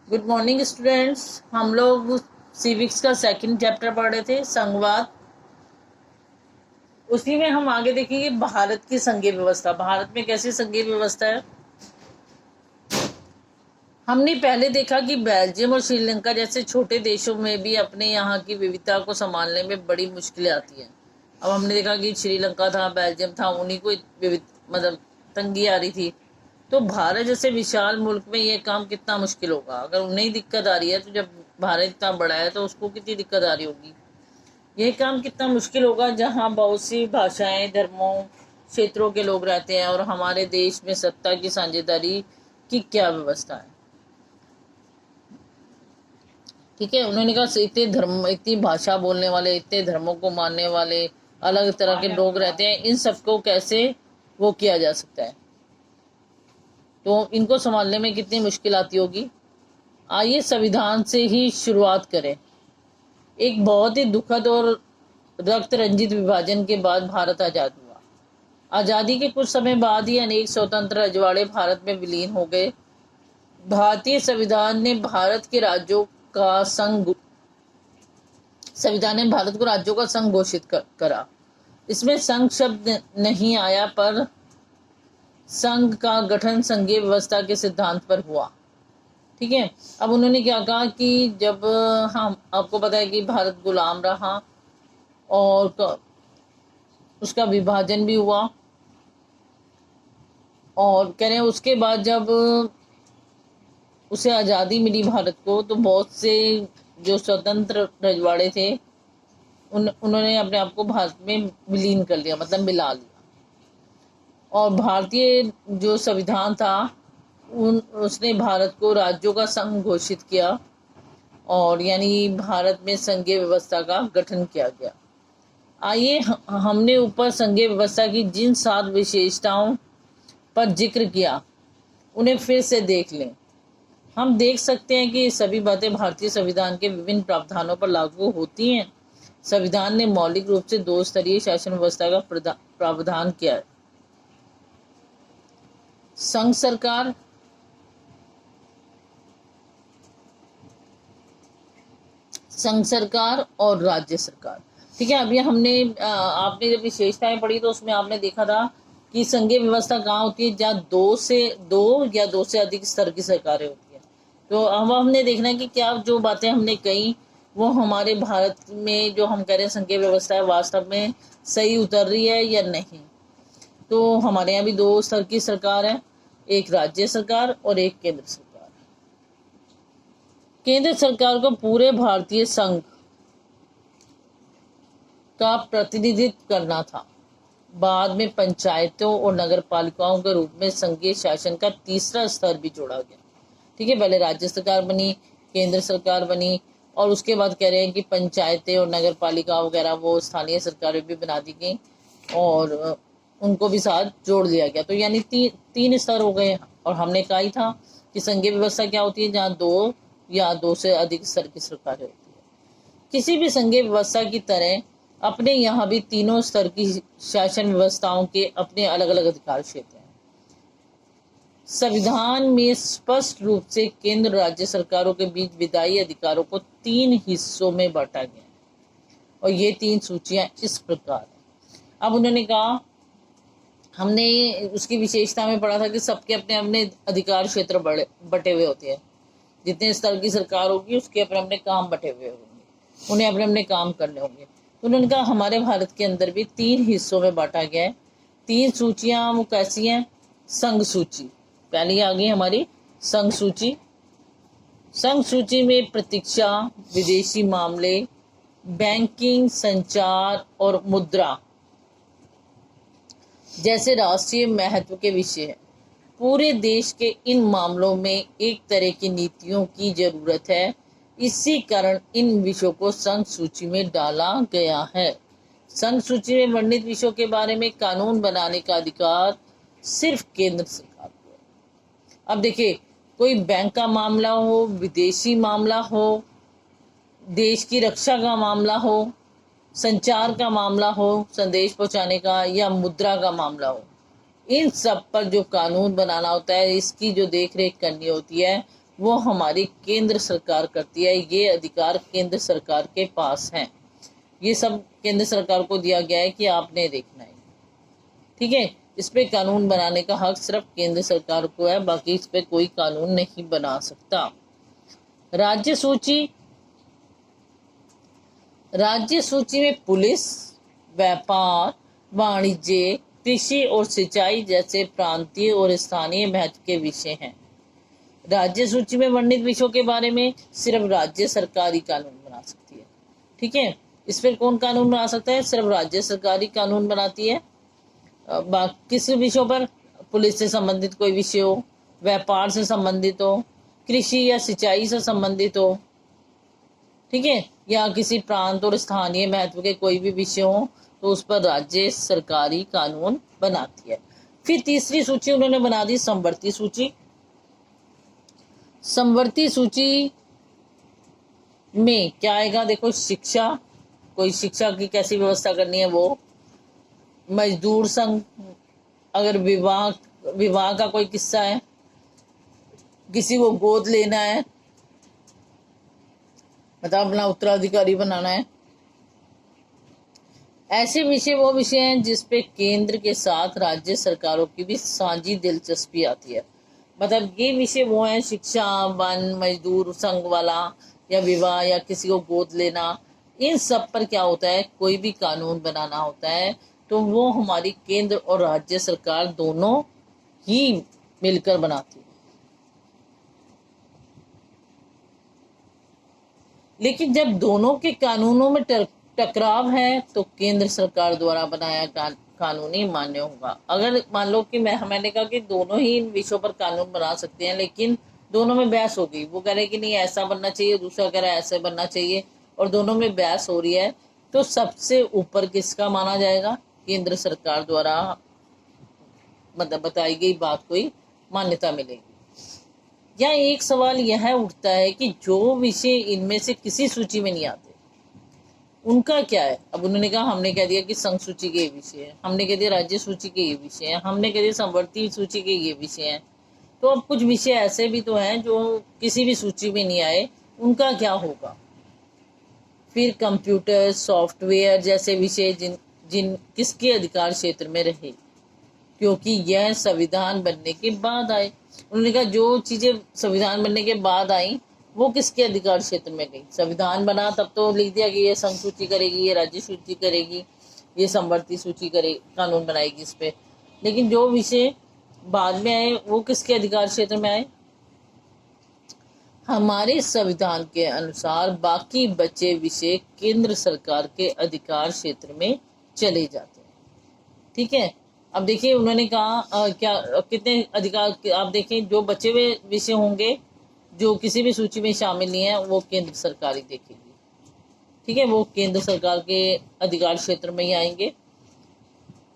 Good morning students. हम लोग civics का सेकंड चैप्टर पढ़ रहे थे, संघवाद। उसी में हम आगे देखेंगे भारत की संघीय व्यवस्था। भारत में कैसी संघीय व्यवस्था है। हमने पहले देखा कि बेल्जियम और श्रीलंका जैसे छोटे देशों में भी अपने यहाँ की विविधता को संभालने में बड़ी मुश्किलें आती हैं। अब हमने देखा कि श्रीलंका था, बेल्जियम था, उन्हीं को मतलब तंगी आ रही थी। तो भारत जैसे विशाल मुल्क में ये काम कितना मुश्किल होगा। अगर उन्हें दिक्कत आ रही है तो जब भारत इतना बड़ा है तो उसको कितनी दिक्कत आ रही होगी। यह काम कितना मुश्किल होगा जहाँ बहुत सी भाषाएं, धर्मों, क्षेत्रों के लोग रहते हैं और हमारे देश में सत्ता की साझेदारी की क्या व्यवस्था है। ठीक है, उन्होंने कहा इतने धर्म, इतनी भाषा बोलने वाले, इतने धर्मों को मानने वाले, अलग तरह के लोग रहते हैं, इन सबको कैसे वो किया जा सकता है। तो इनको संभालने में कितनी मुश्किल आती होगी। आइए संविधान से ही शुरुआत करें। एक बहुत ही दुखद और रक्त रंजित विभाजन के बाद भारत आजाद हुआ। आजादी के कुछ समय बाद ही अनेक स्वतंत्र रजवाड़े भारत में विलीन हो गए। भारतीय संविधान ने भारत को राज्यों का संघ घोषित करा। इसमें संघ शब्द नहीं आया, पर संघ का गठन संघीय व्यवस्था के सिद्धांत पर हुआ। ठीक है, अब उन्होंने क्या कहा कि जब हम आपको पता है कि भारत गुलाम रहा और उसका विभाजन भी हुआ, और कह रहे हैं उसके बाद जब उसे आज़ादी मिली भारत को, तो बहुत से जो स्वतंत्र रजवाड़े थे उन्होंने अपने आप को भारत में विलीन कर लिया, मतलब मिला लिया। और भारतीय जो संविधान था उसने भारत को राज्यों का संघ घोषित किया, और यानी भारत में संघीय व्यवस्था का गठन किया गया। आइए हमने ऊपर संघीय व्यवस्था की जिन 7 विशेषताओं पर जिक्र किया उन्हें फिर से देख लें। हम देख सकते हैं कि ये सभी बातें भारतीय संविधान के विभिन्न प्रावधानों पर लागू होती हैं। संविधान ने मौलिक रूप से 2 स्तरीय शासन व्यवस्था का प्रावधान किया है। संघ सरकार और राज्य सरकार। ठीक है, अभी हमने आपने जब विशेषताएं पढ़ी तो उसमें आपने देखा था कि संघीय व्यवस्था कहाँ होती है, जहाँ 2 या 2 से अधिक स्तर की सरकारें होती है। तो अब हमने देखना है कि क्या जो बातें हमने कही वो हमारे भारत में जो हम कह रहे हैं संघीय व्यवस्था है, वास्तव में सही उतर रही है या नहीं। तो हमारे यहाँ भी 2 स्तर की सरकार है, एक राज्य सरकार और एक केंद्र सरकार। केंद्र सरकार को पूरे भारतीय संघ का प्रतिनिधित्व करना था। बाद में पंचायतों और नगर पालिकाओं के रूप में संघीय शासन का तीसरा स्तर भी जोड़ा गया। ठीक है, पहले राज्य सरकार बनी, केंद्र सरकार बनी, और उसके बाद कह रहे हैं कि पंचायतें और नगर पालिका वगैरह वो स्थानीय सरकारें भी बना दी गई और उनको भी साथ जोड़ लिया गया। तो यानी 3 स्तर हो गए। और हमने कहा ही था कि संघीय व्यवस्था क्या होती है, जहाँ 2 या 2 से अधिक स्तर की सरकारें होती है। किसी भी संघीय व्यवस्था की तरह अपने यहाँ भी 3 स्तर की शासन व्यवस्थाओं के अपने अलग अलग अधिकार क्षेत्र हैं। संविधान में स्पष्ट रूप से केंद्र राज्य सरकारों के बीच विधायी अधिकारों को 3 हिस्सों में बांटा गया है, और ये 3 सूचियां इस प्रकार हैं। अब उन्होंने कहा, हमने उसकी विशेषता में पढ़ा था कि सबके अपने अपने अधिकार क्षेत्र बटे हुए होते हैं। जितने स्तर की सरकार होगी उसके अपने अपने काम बटे हुए होंगे, उन्हें अपने अपने काम करने होंगे। तो उन्होंने कहा हमारे भारत के अंदर भी 3 हिस्सों में बांटा गया है। 3 सूचियां वो कैसी हैं। संघ सूची पहली आ गई हमारी, संघ सूची। संघ सूची में प्रतीक्षा, विदेशी मामले, बैंकिंग, संचार और मुद्रा जैसे राष्ट्रीय महत्व के विषय हैं। पूरे देश के इन मामलों में एक तरह की नीतियों की जरूरत है, इसी कारण इन विषयों को संघ सूची में डाला गया है। संघ सूची में वर्णित विषयों के बारे में कानून बनाने का अधिकार सिर्फ केंद्र सरकार को है। अब देखिए, कोई बैंक का मामला हो, विदेशी मामला हो, देश की रक्षा का मामला हो, संचार का मामला हो, संदेश पहुंचाने का, या मुद्रा का मामला हो, इन सब पर जो कानून बनाना होता है, इसकी जो देख रेख करनी होती है, वो हमारी केंद्र सरकार करती है। ये अधिकार केंद्र सरकार के पास हैं। ये सब केंद्र सरकार को दिया गया है कि आपने देखना है। ठीक है, इस पे कानून बनाने का हक सिर्फ केंद्र सरकार को है, बाकी इस पे कोई कानून नहीं बना सकता। राज्य सूची, राज्य सूची में पुलिस, व्यापार, वाणिज्य, कृषि और सिंचाई जैसे प्रांतीय और स्थानीय महत्व के विषय हैं। राज्य सूची में वर्णित विषयों के बारे में सिर्फ राज्य सरकार ही कानून बना सकती है। ठीक है, इस पर कौन कानून बना सकता है? सिर्फ राज्य सरकार ही कानून बनाती है। किस विषयों पर? पुलिस से संबंधित कोई विषय हो, व्यापार से संबंधित हो, कृषि या सिंचाई से संबंधित हो, ठीक है, या किसी प्रांत और स्थानीय महत्व के कोई भी विषय हो, तो उस पर राज्य सरकारी कानून बनाती है। फिर तीसरी सूची उन्होंने बना दी समवर्ती सूची। समवर्ती सूची में क्या आएगा? देखो, शिक्षा, कोई शिक्षा की कैसी व्यवस्था करनी है वो, मजदूर संघ, अगर विवाह का कोई किस्सा है, किसी को गोद लेना है, मतलब अपना उत्तराधिकारी बनाना है, ऐसे विषय वो विषय हैं जिसपे केंद्र के साथ राज्य सरकारों की भी साझी दिलचस्पी आती है। मतलब ये विषय वो हैं, शिक्षा, वन, मजदूर संघ वाला, या विवाह, या किसी को गोद लेना, इन सब पर क्या होता है? कोई भी कानून बनाना होता है तो वो हमारी केंद्र और राज्य सरकार दोनों ही मिलकर बनाती है। लेकिन जब दोनों के कानूनों में टकराव है तो केंद्र सरकार द्वारा बनाया कानूनी मान्य होगा। अगर मान लो कि मैंने कहा कि दोनों ही इन विषयों पर कानून बना सकते हैं, लेकिन दोनों में बहस हो गई, वो कह रहे कि नहीं ऐसा बनना चाहिए, दूसरा कह रहा है ऐसे बनना चाहिए, और दोनों में बहस हो रही है, तो सबसे ऊपर किसका माना जाएगा? केंद्र सरकार द्वारा मतलब बताई गई बात को ही मान्यता मिलेगी। या एक सवाल यह उठता है कि जो विषय इनमें से किसी सूची में नहीं आते उनका क्या है? अब उन्होंने कहा, हमने कह दिया कि संघ सूची के ये विषय है, हमने कह दिया राज्य सूची के ये विषय है, हमने कह दिया समवर्ती सूची के ये विषय है, तो अब कुछ विषय ऐसे भी तो हैं जो किसी भी सूची में नहीं आए, उनका क्या होगा? फिर कंप्यूटर, सॉफ्टवेयर जैसे विषय जिन किसके अधिकार क्षेत्र में रहे, क्योंकि यह संविधान बनने के बाद आए। उन्होंने कहा जो चीजें संविधान बनने के बाद आई वो किसके अधिकार क्षेत्र में गई? संविधान बना तब तो लिख दिया कि ये संघ सूची करेगी, ये राज्य सूची करेगी, ये समवर्ती सूची कानून बनाएगी इस पे, लेकिन जो विषय बाद में आए वो किसके अधिकार क्षेत्र में आए? हमारे संविधान के अनुसार बाकी बचे विषय केंद्र सरकार के अधिकार क्षेत्र में चले जाते हैं। ठीक है, अब देखिए उन्होंने कहा क्या कितने अधिकार, आप देखें जो बचे हुए विषय होंगे जो किसी भी सूची में शामिल नहीं है वो केंद्र सरकार ही देखेगी। ठीक है, वो केंद्र सरकार के अधिकार क्षेत्र में ही आएंगे।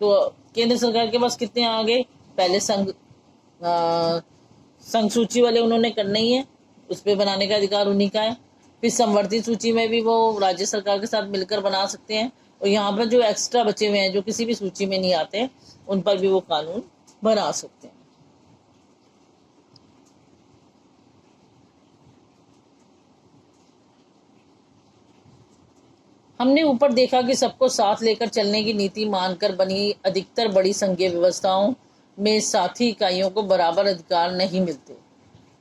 तो केंद्र सरकार के पास कितने आ गए? पहले संघ सूची वाले उन्होंने करना ही है, उस पर बनाने का अधिकार उन्हीं का है। फिर समवर्ती सूची में भी वो राज्य सरकार के साथ मिलकर बना सकते हैं, और यहाँ पर जो एक्स्ट्रा बचे हुए हैं जो किसी भी सूची में नहीं आते उन पर भी वो कानून बना सकते हैं। हमने ऊपर देखा कि सबको साथ लेकर चलने की नीति मानकर बनी अधिकतर बड़ी संघीय व्यवस्थाओं में साथी इकाइयों को बराबर अधिकार नहीं मिलते।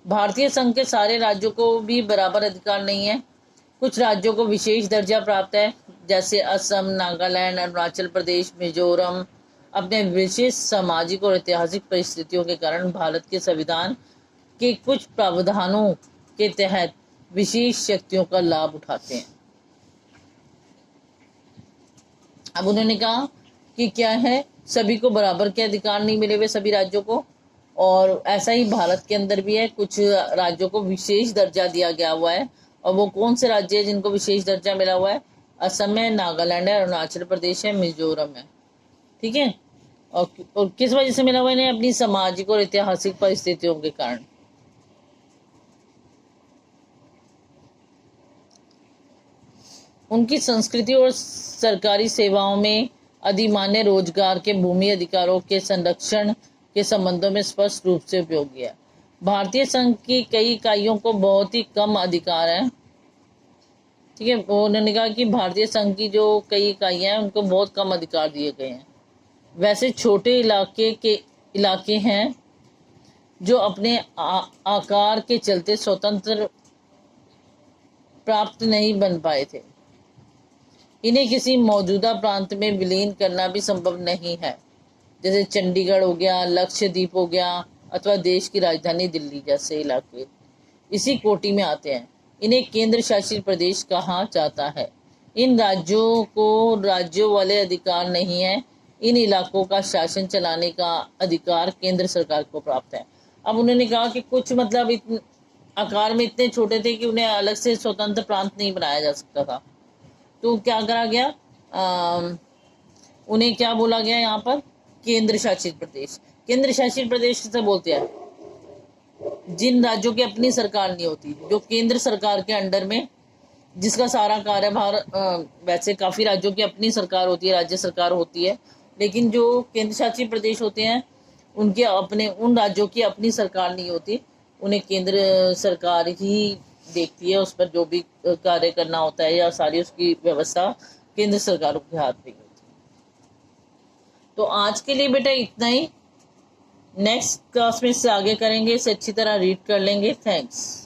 भारतीय संघ के सारे राज्यों को भी बराबर अधिकार नहीं है। कुछ राज्यों को विशेष दर्जा प्राप्त है, जैसे असम, नागालैंड, अरुणाचल प्रदेश, मिजोरम अपने विशेष सामाजिक और ऐतिहासिक परिस्थितियों के कारण भारत के संविधान के कुछ प्रावधानों के तहत विशेष शक्तियों का लाभ उठाते हैं। अब उन्होंने कहा कि क्या है, सभी को बराबर के अधिकार नहीं मिले हुए सभी राज्यों को, और ऐसा ही भारत के अंदर भी है, कुछ राज्यों को विशेष दर्जा दिया गया हुआ है। और वो कौन से राज्य है जिनको विशेष दर्जा मिला हुआ है? असम है, नागालैंड है, अरुणाचल प्रदेश है, मिजोरम है। ठीक है, और किस वजह से मिला हुआ है? अपनी सामाजिक और ऐतिहासिक परिस्थितियों के कारण। उनकी संस्कृति और सरकारी सेवाओं में अधिमान्य रोजगार के भूमि अधिकारों के संरक्षण के संबंधों में स्पष्ट रूप से उपयोगी है। भारतीय संघ की कई इकाइयों को बहुत ही कम अधिकार हैं। ठीक है, उन्होंने कहा कि भारतीय संघ की जो कई इकाइयां हैं उनको बहुत कम अधिकार दिए गए हैं। वैसे छोटे इलाके हैं जो अपने आकार के चलते स्वतंत्र प्राप्त नहीं बन पाए थे। इन्हें किसी मौजूदा प्रांत में विलीन करना भी संभव नहीं है, जैसे चंडीगढ़ हो गया, लक्षद्वीप हो गया, अथवा देश की राजधानी दिल्ली जैसे इलाके इसी कोटि में आते हैं। इन्हें केंद्र शासित प्रदेश कहा जाता है। इन राज्यों को राज्यों वाले अधिकार नहीं है। इन इलाकों का शासन चलाने का अधिकार केंद्र सरकार को प्राप्त है। अब उन्होंने कहा कि कुछ मतलब आकार में इतने छोटे थे कि उन्हें अलग से स्वतंत्र प्रांत नहीं बनाया जा सकता था। तो क्या करा गया, उन्हें क्या बोला गया यहाँ पर, केंद्र शासित प्रदेश। केंद्र शासित प्रदेश से बोलते हैं जिन राज्यों की अपनी सरकार नहीं होती, जो केंद्र सरकार के अंडर में जिसका सारा कार्यभार, वैसे काफी राज्यों की अपनी सरकार होती है, राज्य सरकार होती है, लेकिन जो केंद्र शासित प्रदेश होते हैं उनके अपने, उन राज्यों की अपनी सरकार नहीं होती, उन्हें केंद्र सरकार ही देखती है, उस पर जो भी कार्य करना होता है या सारी उसकी व्यवस्था केंद्र सरकारों के हाथ में होती है। तो आज के लिए बेटा इतना ही। नेक्स्ट क्लास में इससे आगे करेंगे, इसे अच्छी तरह रीड कर लेंगे। थैंक्स।